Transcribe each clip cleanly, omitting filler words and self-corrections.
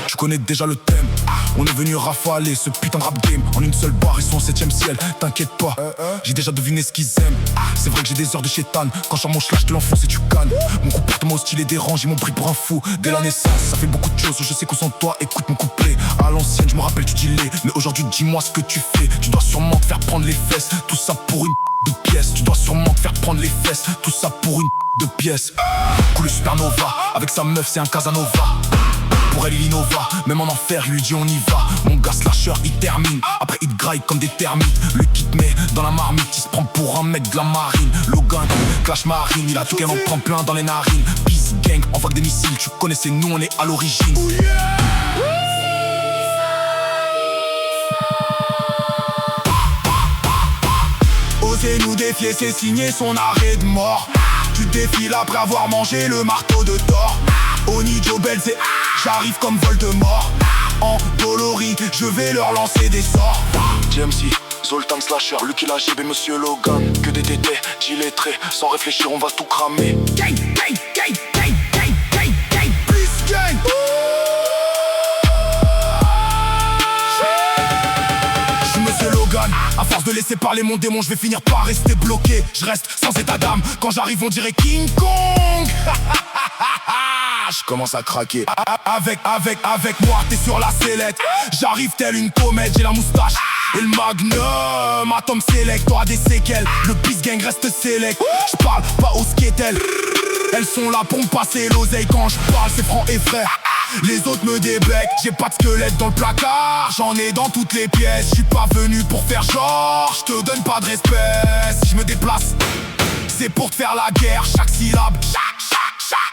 Tu connais déjà le thème. On est venu rafaler ce putain de rap game. En une seule barre, ils sont au 7ème ciel. T'inquiète pas, j'ai déjà deviné ce qu'ils aiment. C'est vrai que j'ai des heures de chétane. Quand je sors mon slash, je te l'enfonce et tu cannes. Mon comportement hostile et dérange, ils m'ont pris pour un fou. Dès la naissance, ça fait beaucoup de choses. Je sais qu'au sans toi, écoute mon couplet. À l'ancienne, je me rappelle du delay. Mais aujourd'hui, dis-moi ce que tu fais. Tu dois sûrement te faire prendre les fesses. Tout ça pour une de pièces. Tu dois sûrement te faire prendre les fesses. Tout ça pour une de pièces. Cool supernova, avec sa meuf, c'est un Casanova. Pour elle il innova, même en enfer lui dit on y va. Mon gars slasher il termine, après il te graille comme des termites. Lui qui te met dans la marmite, il se prend pour un mec de la marine. Logan, clash marine, il a tout qu'elle en prend plein dans les narines. Peace gang, envoie des missiles, tu connais c'est nous on est à l'origine. Osez nous défier, c'est signer son arrêt de mort. Tu défiles après avoir mangé le marteau de Thor. Oni Joe Belzé, j'arrive comme Voldemort. En dolorie, je vais leur lancer des sorts. JMC, Zoltan Slasher, Lucky la JB, Monsieur Logan. Que des tétés, gilettrés, sans réfléchir on va tout cramer. Gang, gang, gang, gang, gang, gang, gang. Plus gang. Je suis Monsieur Logan, à force de laisser parler mon démon, je vais finir par rester bloqué. Je reste sans état d'âme, quand j'arrive on dirait King Kong. Je commence à craquer. Avec moi, t'es sur la sellette. J'arrive telle une comète, j'ai la moustache et le magnum. Atom select, t'auras des séquelles. Le Peace Gang reste select. J'parle pas aux skettels. Elles sont là pour me passer l'oseille. Quand j'parle, c'est franc et frais. Les autres me débecquent. J'ai pas de squelette dans le placard. J'en ai dans toutes les pièces. J'suis pas venu pour faire genre. J'te donne pas de respect. Si je me déplace, c'est pour te faire la guerre. Chaque syllabe, chaque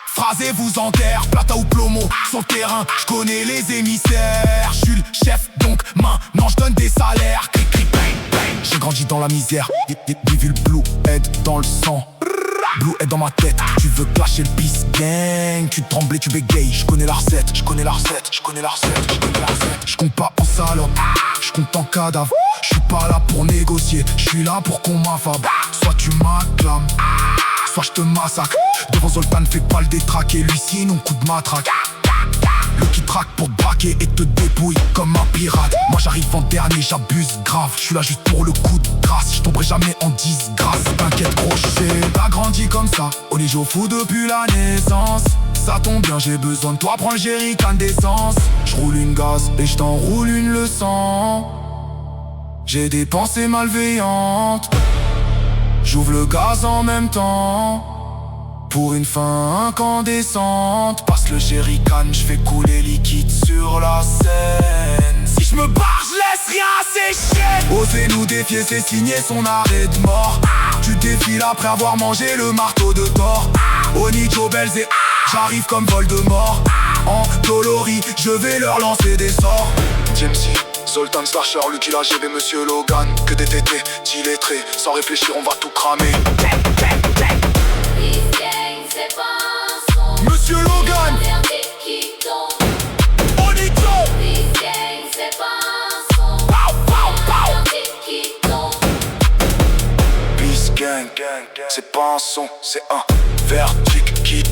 phrase et vous enterre. Plata ou plomo, sur le terrain, je connais les émissaires. Je suis le chef, donc maintenant je donne des salaires. Cric, cric, bang, bang. J'ai grandi dans la misère. J'ai vu le blue head dans le sang. Blue head dans ma tête. Tu veux clasher le Peace Gang. Tu trembles, tu bégayes. Je connais la recette, je connais la recette, je connais la recette, je connais la recette. Je compte pas en salope, je compte en cadavre. Je suis pas là pour négocier, je suis là pour qu'on m'affable. Soit tu m'acclames, soit je te massacre. Devant Zoltan, fais pas le détraquer. Lui sinon coup de matraque. Le qui traque pour te braquer et te débouille comme un pirate. Moi j'arrive en dernier, j'abuse grave. Je suis là juste pour le coup de grâce. Je tomberai jamais en disgrâce. T'inquiète gros, j'ai pas grandi comme ça. On y joue au foot depuis la naissance. Ça tombe bien, j'ai besoin de toi. Prends le jerrycan d'essence. Je roule une gaz et je t'enroule une leçon. J'ai des pensées malveillantes. J'ouvre le gaz en même temps. Pour une fin incandescente. Passe le jerrycan, je fais couler liquide sur la scène. Si je me barre, je laisse rien sécher. Osez nous défier, c'est signer son arrêt de mort. Tu défiles après avoir mangé le marteau de Thor. Oni Joe Belzé, j'arrive comme Voldemort. En dolorie, je vais leur lancer des sorts. JMC, Zoltan Slasher, Lucky la JB, Monsieur Logan. Que des tétés, illettrés, sans réfléchir on va tout cramer. Monsieur Logan, Onito, Peace Gang, c'est pas un son, c'est un verdict qui